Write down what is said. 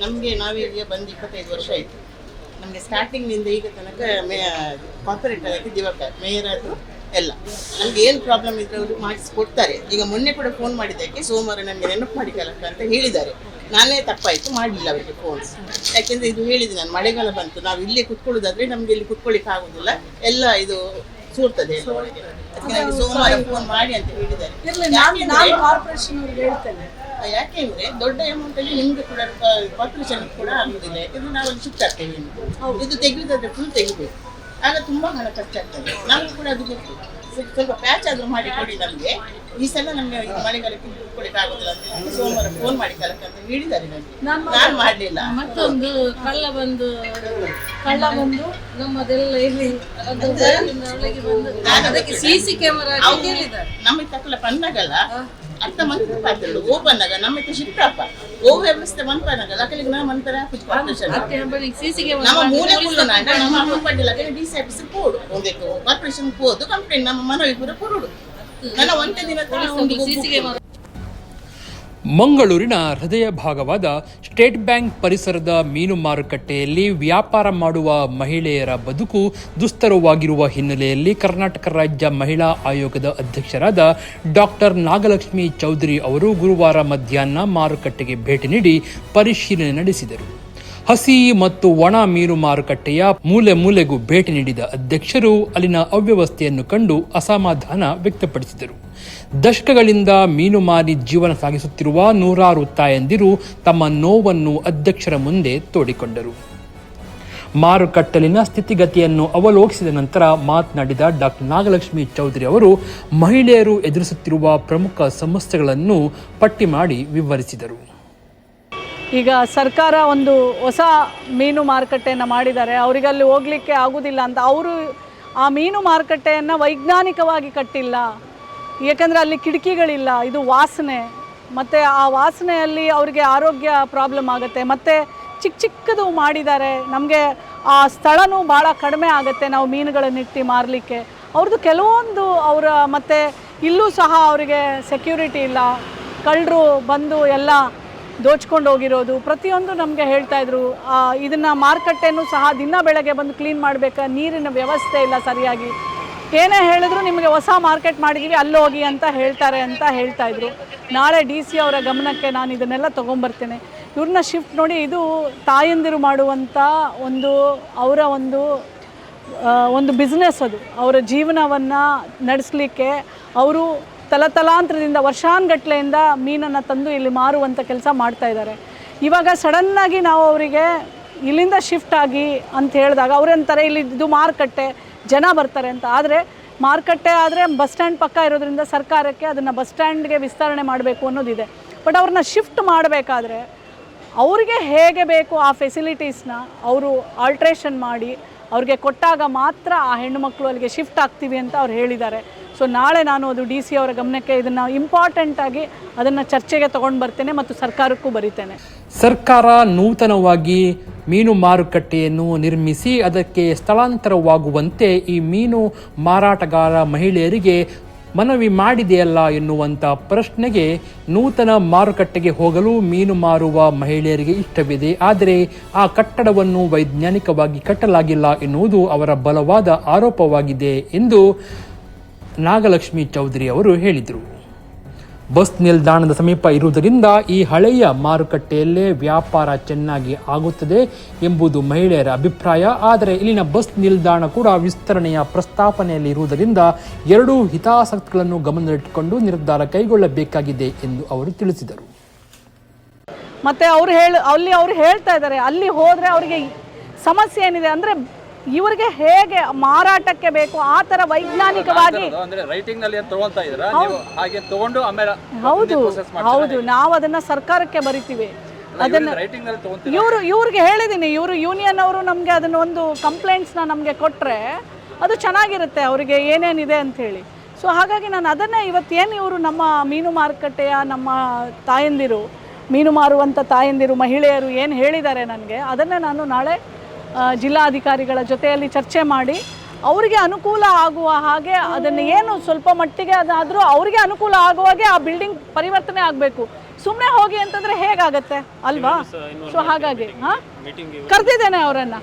ನಮಗೆ ನಾವೀಗ ಬಂದು 25 ವರ್ಷ ಆಯಿತು. ನಮಗೆ ಸ್ಟಾರ್ಟಿಂಗ್ನಿಂದ ಈಗ ತನಕ ಕಾರ್ಪೊರೇಟ್ ಆಗಿ ದಿವಾಕರ್ ಮೇಯರ್ ಆದರೂ ಎಲ್ಲ ನಮ್ಗೆ ಏನು ಪ್ರಾಬ್ಲಮ್ ಇದ್ರೆ ಅವರು ಮಾಡಿಸ್ಕೊಡ್ತಾರೆ. ಈಗ ಮೊನ್ನೆ ಕೂಡ ಫೋನ್ ಮಾಡಿದ್ದಕ್ಕೆ ಸೋಮವಾರ ನಮಗೆ ನೆನಪು ಮಾಡಿಕಲಕ್ಕ ಅಂತ ಹೇಳಿದ್ದಾರೆ. ನಾನೇ ತಪ್ಪಾಯಿತು ಮಾಡಲಿಲ್ಲ ಅವರಿಗೆ ಫೋನ್. ಯಾಕೆಂದರೆ ಇದು ಹೇಳಿದೆ ನಾನು, ಮಳೆಗಾಲ ಬಂತು, ನಾವು ಇಲ್ಲೇ ಕುತ್ಕೊಳ್ಳೋದಾದ್ರೆ ನಮಗೆ ಇಲ್ಲಿ ಕುತ್ಕೊಳ್ಳಿಕ್ಕೆ ಆಗೋದಿಲ್ಲ, ಎಲ್ಲ ಇದು ಸೂರ್ತದೆ. ಅದಕ್ಕೆ ನನಗೆ ಸೋಮವಾರ ಫೋನ್ ಮಾಡಿ ಅಂತ ಹೇಳಿದ್ದಾರೆ. ಯಾಕೆಂದ್ರೆ ದೊಡ್ಡ ಅಮೌಂಟ್ ಅಲ್ಲಿ ನಿಮ್ಗೆ ಕೂಡ ಕಾರ್ಪೊರೇಷನ್ ಕೂಡ ಆಗುದಿಲ್ಲ. ಯಾಕಂದ್ರೆ ನಾವು ಅಲ್ಲಿ ಶಿಫ್ಟ್ ಆಗ್ತೇವೆ. ಇದು ತೆಗೆಯುವುದಾದ್ರೆ ಫುಲ್ ತೆಗಿಬೇಕು, ಆಗ ತುಂಬಾ ಹಣ ಖರ್ಚಾಗ್ತದೆ. ನಮಗೂ ಕೂಡ ಅದು ಗೊತ್ತು. ಸ್ವಲ್ಪ ಪ್ಯಾಚ್ ಆದ್ರೂ ಮಾಡಿ ಕೊಡಿ ನಮಗೆ. ಈ ಸಲ ನಮಗೆ ಮಳೆಗಾಲಕ್ಕೆ ಕೊಡಲಿಕ್ಕೆ ಆಗುದಿಲ್ಲ ಅಂತ ಸೋಮವಾರ ಫೋನ್ ಮಾಡಿ ಕಲಕ ಅಂತ ಹೇಳಿದ್ದಾರೆ. ನಾನು ಮಾಡಲಿಲ್ಲ. ಮತ್ತೊಂದು ಕಳ್ಳ ಬಂದು ನಮ್ಮದೆಲ್ಲ ಇಲ್ಲಿ ಅದಕ್ಕೆ ಸಿಸಿ ಕ್ಯಾಮೆರಾ ನಮಗೆ ತಕ್ಕಲ ಪನ್ನಗಲ್ಲ ಅರ್ಥ ಮಂತ್ರ ಪಾತ್ರೆ ಓಪನ್ ಆಗ ನಮ್ಮ ಶಿಫ್ಟ್ ಅಪ್ಪ ಓ ವ್ಯವಸ್ಥೆ ಮನ್ಪನಗಲ್ಲ ಅಕ್ಕಲಿಗೆ ನಾವು ಮಂತರ ನಮ್ಮ ಮೂಲೆ ಮುಳ್ಳು ನಮ್ಮ ಅಪ್ಪ ಪಡ್ಡಿಲ್ಲ ಡಿಸಿ ಆಫೀಸ್ ಪೋಡು ಒಂದಕ್ಕೆ ಕಾರ್ಪೊರೇಷನ್ ಹೋದು ಕಂಪ್ಲೇಂಟ್ ನಮ್ಮ ಮನವಿ ಪೂರ ಕೊರುಡು ನನ್ನ ಒಂದೇ ದಿನ. ಮಂಗಳೂರಿನ ಹೃದಯ ಭಾಗವಾದ ಸ್ಟೇಟ್ ಬ್ಯಾಂಕ್ ಪರಿಸರದ ಮೀನು ಮಾರುಕಟ್ಟೆಯಲ್ಲಿ ವ್ಯಾಪಾರ ಮಾಡುವ ಮಹಿಳೆಯರ ಬದುಕು ದುಸ್ತರವಾಗಿರುವ ಹಿನ್ನೆಲೆಯಲ್ಲಿ ಕರ್ನಾಟಕ ರಾಜ್ಯ ಮಹಿಳಾ ಆಯೋಗದ ಅಧ್ಯಕ್ಷರಾದ ಡಾಕ್ಟರ್ ನಾಗಲಕ್ಷ್ಮಿ ಚೌಧರಿ ಅವರು ಗುರುವಾರ ಮಧ್ಯಾಹ್ನ ಮಾರುಕಟ್ಟೆಗೆ ಭೇಟಿ ನೀಡಿ ಪರಿಶೀಲನೆ ನಡೆಸಿದರು. ಹಸಿ ಮತ್ತು ಒಣ ಮೀನು ಮಾರುಕಟ್ಟೆಯ ಮೂಲೆ ಮೂಲೆಗೂ ಭೇಟಿ ನೀಡಿದ ಅಧ್ಯಕ್ಷರು ಅಲ್ಲಿನ ಅವ್ಯವಸ್ಥೆಯನ್ನು ಕಂಡು ಅಸಮಾಧಾನ ವ್ಯಕ್ತಪಡಿಸಿದರು. ದಶಕಗಳಿಂದ ಮೀನು ಮಾರಿ ಜೀವನ ಸಾಗಿಸುತ್ತಿರುವ ನೂರಾರು ತಾಯಂದಿರು ತಮ್ಮ ನೋವನ್ನು ಅಧ್ಯಕ್ಷರ ಮುಂದೆ ತೋಡಿಕೊಂಡರು. ಮಾರುಕಟ್ಟಲಿನ ಸ್ಥಿತಿಗತಿಯನ್ನು ಅವಲೋಕಿಸಿದ ನಂತರ ಮಾತನಾಡಿದ ಡಾಕ್ಟರ್ ನಾಗಲಕ್ಷ್ಮಿ ಚೌಧರಿ ಅವರು ಮಹಿಳೆಯರು ಎದುರಿಸುತ್ತಿರುವ ಪ್ರಮುಖ ಸಮಸ್ಯೆಗಳನ್ನು ಪಟ್ಟಿ ಮಾಡಿ ವಿವರಿಸಿದರು. ಈಗ ಸರ್ಕಾರ ಒಂದು ಹೊಸ ಮೀನು ಮಾರುಕಟ್ಟೆಯನ್ನು ಮಾಡಿದ್ದಾರೆ. ಅವರಿಗಲ್ಲಿ ಹೋಗಲಿಕ್ಕೆ ಆಗೋದಿಲ್ಲ ಅಂತ ಅವರು ಆ ಮೀನು ಮಾರುಕಟ್ಟೆಯನ್ನು ವೈಜ್ಞಾನಿಕವಾಗಿ ಕಟ್ಟಿಲ್ಲ. ಏಕೆಂದರೆ ಅಲ್ಲಿ ಕಿಟಕಿಗಳಿಲ್ಲ, ಇದು ವಾಸನೆ, ಮತ್ತು ಆ ವಾಸನೆಯಲ್ಲಿ ಅವರಿಗೆ ಆರೋಗ್ಯ ಪ್ರಾಬ್ಲಮ್ ಆಗುತ್ತೆ. ಮತ್ತು ಚಿಕ್ಕದು ಮಾಡಿದ್ದಾರೆ, ನಮಗೆ ಆ ಸ್ಥಳನೂ ಭಾಳ ಕಡಿಮೆ ಆಗುತ್ತೆ ನಾವು ಮೀನುಗಳನ್ನಿಟ್ಟು ಮಾರಲಿಕ್ಕೆ. ಅವ್ರದ್ದು ಕೆಲವೊಂದು ಮತ್ತು ಇಲ್ಲೂ ಸಹ ಅವರಿಗೆ ಸೆಕ್ಯೂರಿಟಿ ಇಲ್ಲ, ಕಳ್ಳರು ಬಂದು ಎಲ್ಲ ದೋಚ್ಕೊಂಡು ಹೋಗಿರೋದು ಪ್ರತಿಯೊಂದು ನಮಗೆ ಹೇಳ್ತಾಯಿದ್ರು. ಇದನ್ನು ಮಾರುಕಟ್ಟೆನೂ ಸಹ ದಿನ ಬೆಳಗ್ಗೆ ಬಂದು ಕ್ಲೀನ್ ಮಾಡಬೇಕು, ನೀರಿನ ವ್ಯವಸ್ಥೆ ಇಲ್ಲ ಸರಿಯಾಗಿ. ಏನೇ ಹೇಳಿದ್ರು ನಿಮಗೆ ಹೊಸ ಮಾರ್ಕೆಟ್ ಮಾಡಿದ್ದೀವಿ ಅಲ್ಲಿ ಹೋಗಿ ಅಂತ ಹೇಳ್ತಾರೆ ಅಂತ ಹೇಳ್ತಾಯಿದ್ರು. ನಾಳೆ DC ಅವರ ಗಮನಕ್ಕೆ ನಾನು ಇದನ್ನೆಲ್ಲ ತೊಗೊಂಬರ್ತೇನೆ. ಇವ್ರನ್ನ ಶಿಫ್ಟ್ ನೋಡಿ, ಇದು ತಾಯಂದಿರು ಮಾಡುವಂಥ ಅವರ ಒಂದು ಬಿಸ್ನೆಸ್. ಅದು ಅವರ ಜೀವನವನ್ನು ನಡೆಸಲಿಕ್ಕೆ ಅವರು ತಲತಲಾಂತರದಿಂದ ವರ್ಷಾನುಗಟ್ಲೆಯಿಂದ ಮೀನನ್ನು ತಂದು ಇಲ್ಲಿ ಮಾರುವಂಥ ಕೆಲಸ ಮಾಡ್ತಾಯಿದ್ದಾರೆ. ಇವಾಗ ಸಡನ್ನಾಗಿ ನಾವು ಅವರಿಗೆ ಇಲ್ಲಿಂದ ಶಿಫ್ಟ್ ಆಗಿ ಅಂತ ಹೇಳಿದಾಗ ಅವರಂತಾರೆ ಇಲ್ಲಿ ಇದು ಮಾರುಕಟ್ಟೆ, ಜನ ಬರ್ತಾರೆ ಅಂತ. ಆದರೆ ಮಾರುಕಟ್ಟೆ ಆದರೆ ಬಸ್ ಸ್ಟ್ಯಾಂಡ್ ಪಕ್ಕ ಇರೋದ್ರಿಂದ ಸರ್ಕಾರಕ್ಕೆ ಅದನ್ನು ಬಸ್ ಸ್ಟ್ಯಾಂಡ್ಗೆ ವಿಸ್ತರಣೆ ಮಾಡಬೇಕು ಅನ್ನೋದಿದೆ. ಬಟ್ ಅವ್ರನ್ನ ಶಿಫ್ಟ್ ಮಾಡಬೇಕಾದ್ರೆ ಅವರಿಗೆ ಹೇಗೆ ಬೇಕು ಆ ಫೆಸಿಲಿಟೀಸ್ನ ಅವರು ಆಲ್ಟ್ರೇಷನ್ ಮಾಡಿ ಅವ್ರಿಗೆ ಕೊಟ್ಟಾಗ ಮಾತ್ರ ಆ ಹೆಣ್ಣುಮಕ್ಕಳು ಅಲ್ಲಿಗೆ ಶಿಫ್ಟ್ ಆಗ್ತೀವಿ ಅಂತ ಅವ್ರು ಹೇಳಿದ್ದಾರೆ. ಸೊ ನಾಳೆ ನಾನು ಅದು DC ಅವರ ಗಮನಕ್ಕೆ ಇದನ್ನು ಇಂಪಾರ್ಟೆಂಟಾಗಿ ಅದನ್ನು ಚರ್ಚೆಗೆ ತೊಗೊಂಡು ಬರ್ತೇನೆ ಮತ್ತು ಸರ್ಕಾರಕ್ಕೂ ಬರೀತೇನೆ. ಸರ್ಕಾರ ನೂತನವಾಗಿ ಮೀನು ಮಾರುಕಟ್ಟೆಯನ್ನು ನಿರ್ಮಿಸಿ ಅದಕ್ಕೆ ಸ್ಥಳಾಂತರವಾಗುವಂತೆ ಈ ಮೀನು ಮಾರಾಟಗಾರ ಮಹಿಳೆಯರಿಗೆ ಮನವಿ ಮಾಡಿದೆಯಲ್ಲ ಎನ್ನುವಂಥ ಪ್ರಶ್ನೆಗೆ ನೂತನ ಮಾರುಕಟ್ಟೆಗೆ ಹೋಗಲು ಮೀನು ಮಾರುವ ಮಹಿಳೆಯರಿಗೆ ಇಷ್ಟವಿದೆ, ಆದರೆ ಆ ಕಟ್ಟಡವನ್ನು ವೈಜ್ಞಾನಿಕವಾಗಿ ಕಟ್ಟಲಾಗಿಲ್ಲ ಎನ್ನುವುದು ಅವರ ಬಲವಾದ ಆರೋಪವಾಗಿದೆ ಎಂದು ನಾಗಲಕ್ಷ್ಮಿ ಚೌಧರಿ ಅವರು ಹೇಳಿದರು. ಬಸ್ ನಿಲ್ದಾಣದ ಸಮೀಪ ಇರುವುದರಿಂದ ಈ ಹಳೆಯ ಮಾರುಕಟ್ಟೆಯಲ್ಲೇ ವ್ಯಾಪಾರ ಚೆನ್ನಾಗಿ ಆಗುತ್ತದೆ ಎಂಬುದು ಮಹಿಳೆಯರ ಅಭಿಪ್ರಾಯ. ಆದರೆ ಇಲ್ಲಿನ ಬಸ್ ನಿಲ್ದಾಣ ಕೂಡ ವಿಸ್ತರಣೆಯ ಪ್ರಸ್ತಾಪನೆಯಲ್ಲಿ ಇರುವುದರಿಂದ ಎರಡೂ ಹಿತಾಸಕ್ತಿಗಳನ್ನು ಗಮನದಲ್ಲಿಟ್ಟುಕೊಂಡು ನಿರ್ಧಾರ ಕೈಗೊಳ್ಳಬೇಕಾಗಿದೆ ಎಂದು ಅವರು ತಿಳಿಸಿದರು. ಮತ್ತು ಅವರು ಹೇಳ್ತಾ ಇದ್ದಾರೆ, ಅಲ್ಲಿ ಹೋದರೆ ಅವರಿಗೆ ಸಮಸ್ಯೆ ಏನಿದೆ ಅಂದರೆ ಇವರಿಗೆ ಹೇಗೆ ಮಾರಾಟಕ್ಕೆ ಬೇಕು ಆ ಥರ ವೈಜ್ಞಾನಿಕವಾಗಿ ಹೌದು ನಾವು ಅದನ್ನು ಸರ್ಕಾರಕ್ಕೆ ಬರಿತೀವಿ. ಅದನ್ನು ಇವ್ರಿಗೆ ಹೇಳಿದ್ದೀನಿ, ಇವರು ಯೂನಿಯನ್ ಅವರು ನಮಗೆ ಅದನ್ನು ಒಂದು ಕಂಪ್ಲೇಂಟ್ಸ್ನ ನಮಗೆ ಕೊಟ್ಟರೆ ಅದು ಚೆನ್ನಾಗಿರುತ್ತೆ ಅವರಿಗೆ ಏನೇನಿದೆ ಅಂಥೇಳಿ. ಸೊ ಹಾಗಾಗಿ ನಾನು ಅದನ್ನೇ ಇವತ್ತೇನು ಇವರು ನಮ್ಮ ಮೀನು ಮಾರುಕಟ್ಟೆಯ ನಮ್ಮ ತಾಯಂದಿರು ಮೀನು ಮಾರುವಂಥ ತಾಯಂದಿರು ಮಹಿಳೆಯರು ಏನು ಹೇಳಿದ್ದಾರೆ ನನಗೆ, ಅದನ್ನೇ ನಾನು ನಾಳೆ ಜಿಲ್ಲಾಧಿಕಾರಿಗಳ ಜೊತೆಯಲ್ಲಿ ಚರ್ಚೆ ಮಾಡಿ ಅವರಿಗೆ ಅನುಕೂಲ ಆಗುವ ಹಾಗೆ ಅದನ್ನು ಏನು ಸ್ವಲ್ಪ ಮಟ್ಟಿಗೆ ಅದಾದರೂ ಅವರಿಗೆ ಅನುಕೂಲ ಆಗುವಾಗೆ ಆ ಬಿಲ್ಡಿಂಗ್ ಪರಿವರ್ತನೆ ಆಗಬೇಕು. ಸುಮ್ಮನೆ ಹೋಗಿ ಅಂತಂದ್ರೆ ಹೇಗಾಗತ್ತೆ ಅಲ್ವಾ? ಸೊ ಹಾಗಾಗಿ ಕರೆದಿದ್ದೇನೆ ಅವರನ್ನು.